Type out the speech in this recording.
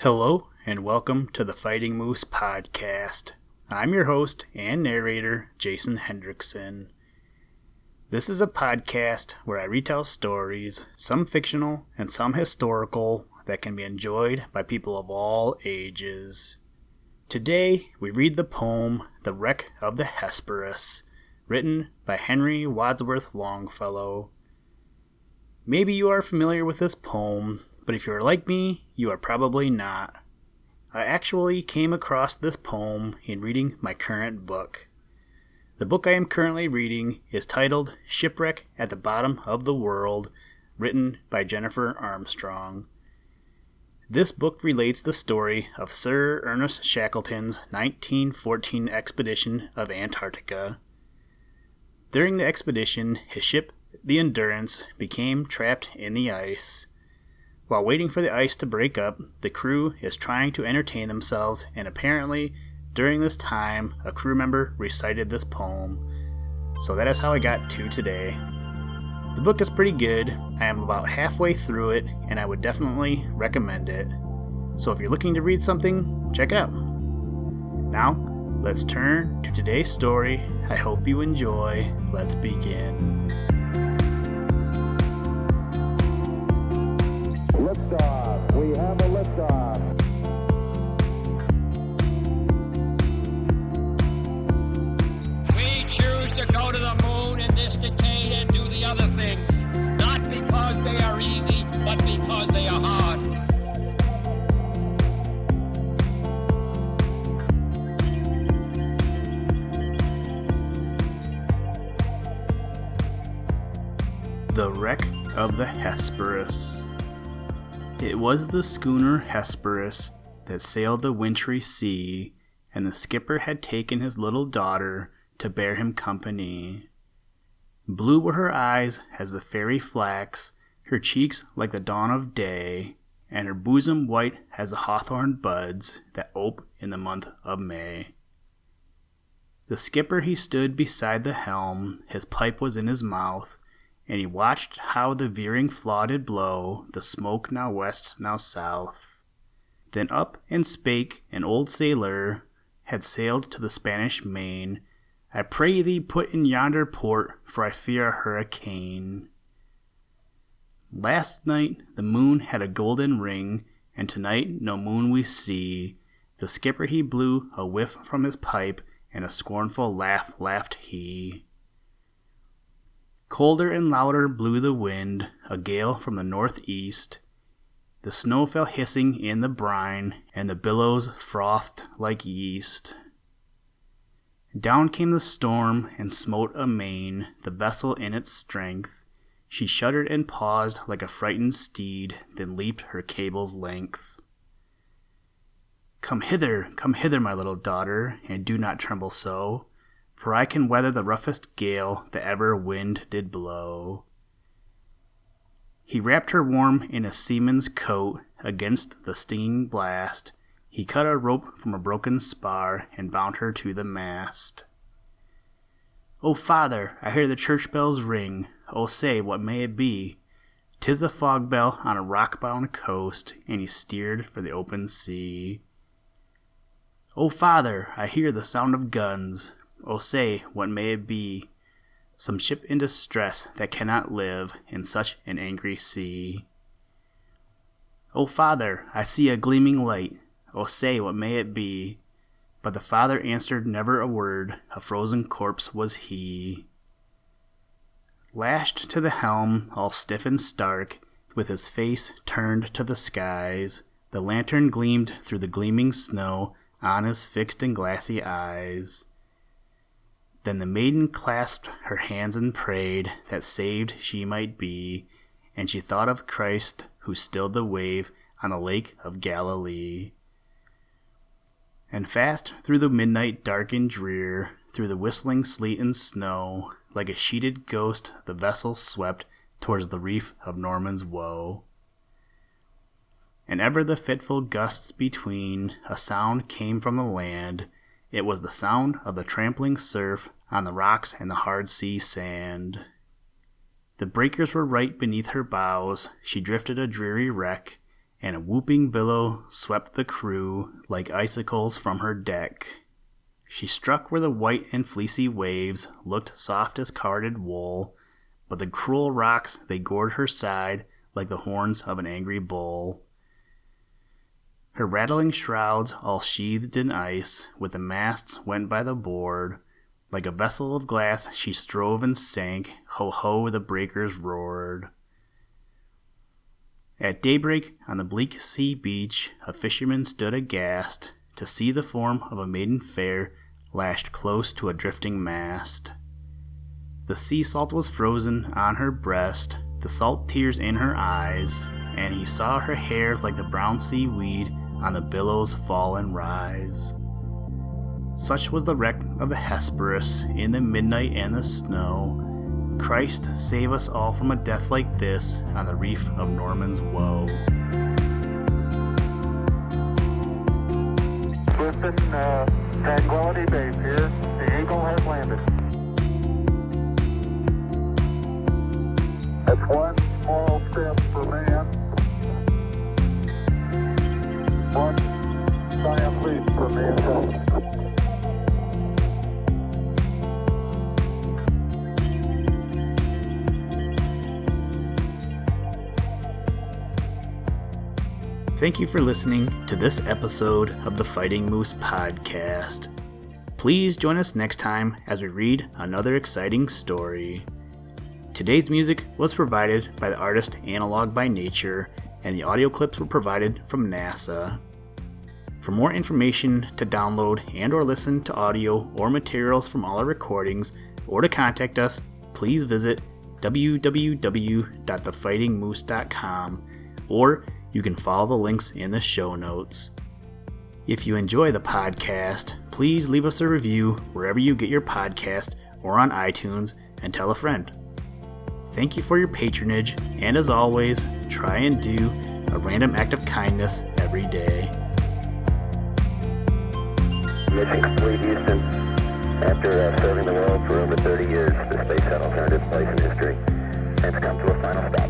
Hello, and welcome to the Fighting Moose podcast. I'm your host and narrator, Jason Hendrickson. This is a podcast where I retell stories, some fictional and some historical, that can be enjoyed by people of all ages. Today, we read the poem, The Wreck of the Hesperus, written by Henry Wadsworth Longfellow. Maybe you are familiar with this poem, but if you are like me, you are probably not. I actually came across this poem in reading my current book. The book I am currently reading is titled Shipwreck at the Bottom of the World, written by Jennifer Armstrong. This book relates the story of Sir Ernest Shackleton's 1914 expedition of Antarctica. During the expedition, his ship, the Endurance, became trapped in the ice. While waiting for the ice to break up, the crew is trying to entertain themselves, and apparently, during this time, a crew member recited this poem. So that is how I got to today. The book is pretty good. I am about halfway through it, and I would definitely recommend it. So if you're looking to read something, check it out. Now, let's turn to today's story. I hope you enjoy. Let's begin. Liftoff. We have a liftoff. We choose to go to the moon in this decade and do the other things, not because they are easy, but because they are hard. The Wreck of the Hesperus. It was the schooner Hesperus that sailed the wintry sea, and the skipper had taken his little daughter to bear him company. Blue were her eyes as the fairy flax, her cheeks like the dawn of day, and her bosom white as the hawthorn buds that ope in the month of May. The skipper he stood beside the helm, his pipe was in his mouth, and he watched how the veering flaw did blow, the smoke now west, now south. Then up and spake an old sailor, had sailed to the Spanish main, I pray thee put in yonder port, for I fear a hurricane. Last night the moon had a golden ring, and tonight no moon we see. The skipper he blew a whiff from his pipe, and a scornful laugh laughed he. Colder and louder blew the wind, a gale from the northeast. The snow fell hissing in the brine, and the billows frothed like yeast. Down came the storm, and smote amain the vessel in its strength. She shuddered and paused like a frightened steed, then leaped her cable's length. Come hither, my little daughter, and do not tremble so, for I can weather the roughest gale that ever wind did blow. He wrapped her warm in a seaman's coat against the stinging blast. He cut a rope from a broken spar and bound her to the mast. "O father, I hear the church bells ring. O say, what may it be?" "'Tis a fog bell on a rock-bound coast," and he steered for the open sea. "O father, I hear the sound of guns. O say, what may it be?" "Some ship in distress that cannot live in such an angry sea." "O father, I see a gleaming light. O say, what may it be?" But the father answered never a word, a frozen corpse was he. Lashed to the helm, all stiff and stark, with his face turned to the skies, the lantern gleamed through the gleaming snow on his fixed and glassy eyes. Then the maiden clasped her hands and prayed that saved she might be, and she thought of Christ who stilled the wave on the lake of Galilee. And fast through the midnight dark and drear, through the whistling sleet and snow, like a sheeted ghost the vessel swept towards the reef of Norman's Woe. And ever the fitful gusts between, a sound came from the land. It was the sound of the trampling surf on the rocks and the hard sea sand. The breakers were right beneath her bows, she drifted a dreary wreck, and a whooping billow swept the crew like icicles from her deck. She struck where the white and fleecy waves looked soft as carded wool, but the cruel rocks they gored her side like the horns of an angry bull. Her rattling shrouds all sheathed in ice, with the masts went by the board. Like a vessel of glass she strove and sank, ho-ho the breakers roared. At daybreak on the bleak sea beach a fisherman stood aghast to see the form of a maiden fair lashed close to a drifting mast. The sea salt was frozen on her breast, the salt tears in her eyes, and he saw her hair like the brown seaweed on the billows fall and rise. Such was the wreck of the Hesperus in the midnight and the snow. Christ save us all from a death like this on the reef of Norman's Woe. Listen, Tranquility Base here. The Eagle has landed. That's one small step for man, one giant leap for mankind. Thank you for listening to this episode of the Fighting Moose Podcast. Please join us next time as we read another exciting story. Today's music was provided by the artist Analog by Nature, and the audio clips were provided from NASA. For more information to download and or listen to audio or materials from all our recordings, or to contact us, please visit www.thefightingmoose.com, or you can follow the links in the show notes. If you enjoy the podcast, please leave us a review wherever you get your podcast or on iTunes, and tell a friend. Thank you for your patronage, and as always, try and do a random act of kindness every day. Mission complete, Houston. After serving the world for over 30 years, the space shuttle turned its place in history and has come to a final stop.